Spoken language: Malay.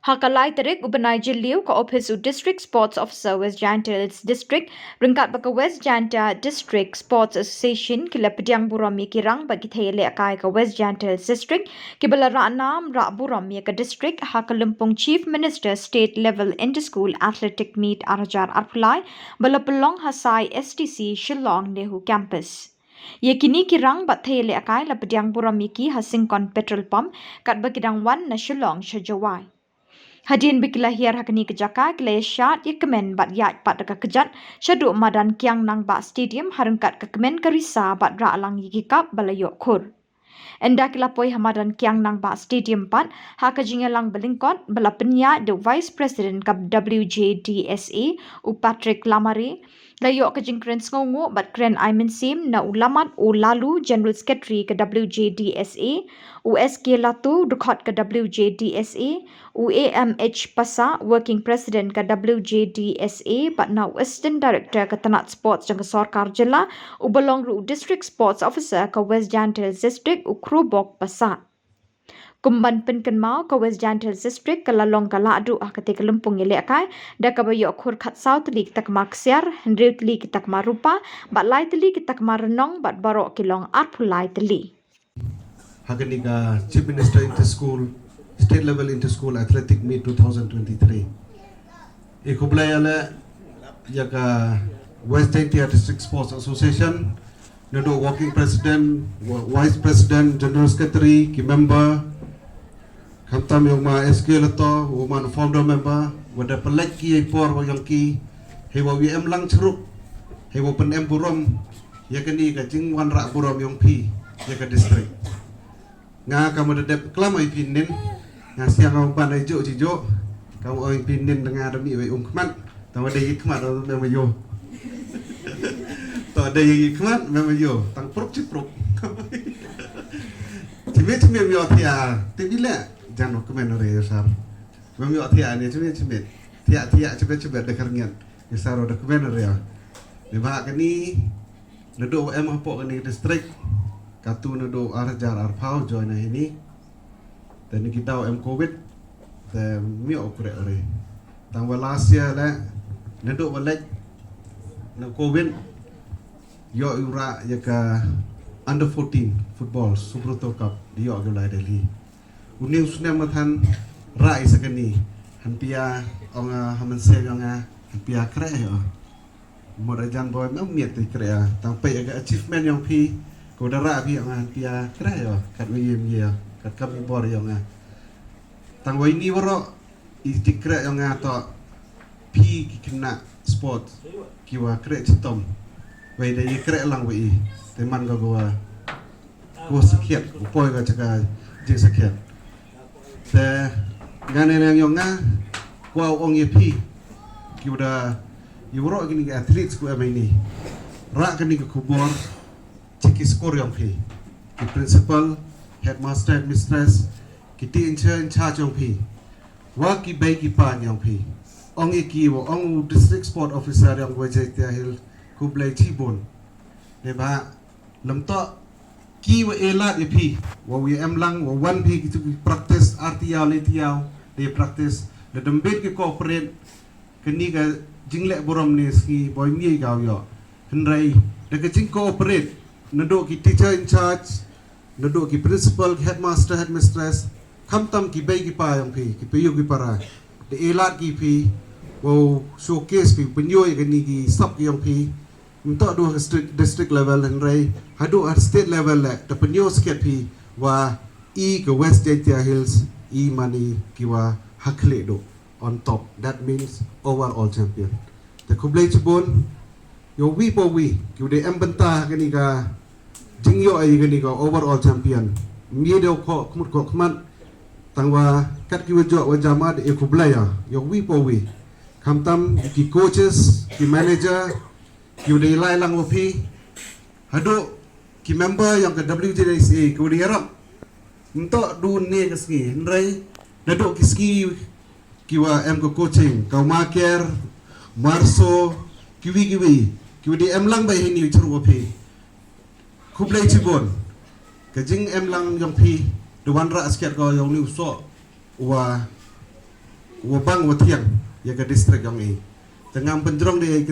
Hakalai terik ubanai jiliu ka Ophis District Sports Officer Wjdsa District ringkat baka Wjdsa District Sports Association kila Pdiang Burom kirang bagi Thei Ialehkai ka Wjdsa District kibala Ranam Ra Burom ka District hakalumpung Chief Minister State Level Inter-School Athletic Meet Arajar Arpulai bala pelong hasai STC Shillong Nehu Campus. Ye kini kirang bat Thei Ialehkai la Pdiang Burom ki hasingkon petrol pump kat bagidang wan na Shillong Shajawai. Hadin bikilahir hakani kejaka kelai syat ye kemen bat yat pat deka kejat syadu madan kiang nang ba stadium harengkat ke kemen kerisa bat ra alang yikap balayok khur. Enda kilapoi hamadan kiang nang ba stadium pat hakajingelang belingkot bala penya the Vice President kap Wjdsa u Patrick Lamare layok kejingkren ngongo bat kren Aimin Sim na ulamat u lalu General Secretary ke Wjdsa u SK Latu dukhat ke Wjdsa u AMH Pasa Working President ke Wjdsa bat na Assistant Director ke Tanat Sports jang Sarkar Jilla u belong ru District Sports Officer ke Wjdsa District u Krubok Pasa. Kumban penken mau ke Wjdsa District ke lalong ke ladu ketika lempung Ialehkai da ke bayok khur khat sau teli kita kemar kesiar hendri teli kita kemar rupa bat lai teli kita kemar renong bat barok kilong arpulai teli. Hakaniga Chief Minister Inter-School State Level Inter-School Athletic Meet 2023. Ikublaya yaka Wjdsa District Sports Association nado Working President, Vice President, General Secretary, ki member Kamtam yung mga SK lato, mga founder member, wada pelek ki ay por wa yang ki, hewa WM lang ceruk, hewa pen Burom, ya kani ka jing wan ra Burom yung pi, ya ka district. Nga kamu dedep klam ay pinin, nga siang kamu panay jo cijo, kamu ay pinin dengan demi ay kman, tawa day kman atau memayo. Tawa day kman memayo, tang prok ciprok. Cime yo tia, tibila. Jangan komen orang Yusar. Mami waktu ni cuma tiak cepat dekarnya Yusar ada komen orang. Lebah kini nado apa kini distrik katu nado arjar arpau join ini. Dan kita COVID dan mi operate orang. Tanggal last year lah nado balik na COVID yo ura jaka under 14 football Super Cup dia agak Delhi. Uning sunai matan rai sekali, hampia orang hamanse orang hampia kere ya, morajan boy memang miat kere ya, tampai agak achievement yang pi, kau darah pi orang hampia kere ya, kat wiyem ya, kat kami bor yang tangwa ini waro istiqra yang atau pi kena sport, kiwa kere citom, wajda ini kere lang wai, teman kau sekiat, boy kau cakap jeng sekiat. Gane yang kuau ong yepi kiuda yuro gini ke atlet ku ini rak kini ke kubor ciki skor yang pi ki principal headmaster mistress ki in charge yang pi wa ki bai ki pan yang pi ong iki wo ong district sport officer yang Wjhd hil ku blai chibon ne ba lamto ki wa elat yepi wa WM lang wa one pi ki practice artiau letiau they practice the dembet ki cooperate kini ka jinglek Burom ni ski boy mi gao yo hendrai de ka jing cooperate nado ki teacher in charge nado ki principal headmaster headmistress kamtam ki bai ki pa yang pi ki piyu ki para de elat ki pi wo showcase pi penyoy kini ki sub ki yang pi untuk dua district level hendrai hadu at state level le the penyo sket pi wa ke Wjdsa Hills money kiwa hakle do on top, that means overall champion. The kublai cebon yo wi po wi kiu de embenta kani ka jingyo ai kani ka overall champion mi de ko kumut ko kman tangwa kat ki wajo wajama de kublai ya yo wi po wi kamtam ki coaches ki manager kiu de lai lang opi hado ki member yang ke Wjdsa kiu de harap untuk dunia keski, nrai nadok kiski kiwa em ko coaching, kau maker, marso, kiwi di em lang bay hini ceru api, kublai cibon, kajing em lang yang pi, dewan rak sekiat kau yang ni usok, wa Wabang Pdiang ya ke distrik yang ini. Tengah pendrong dia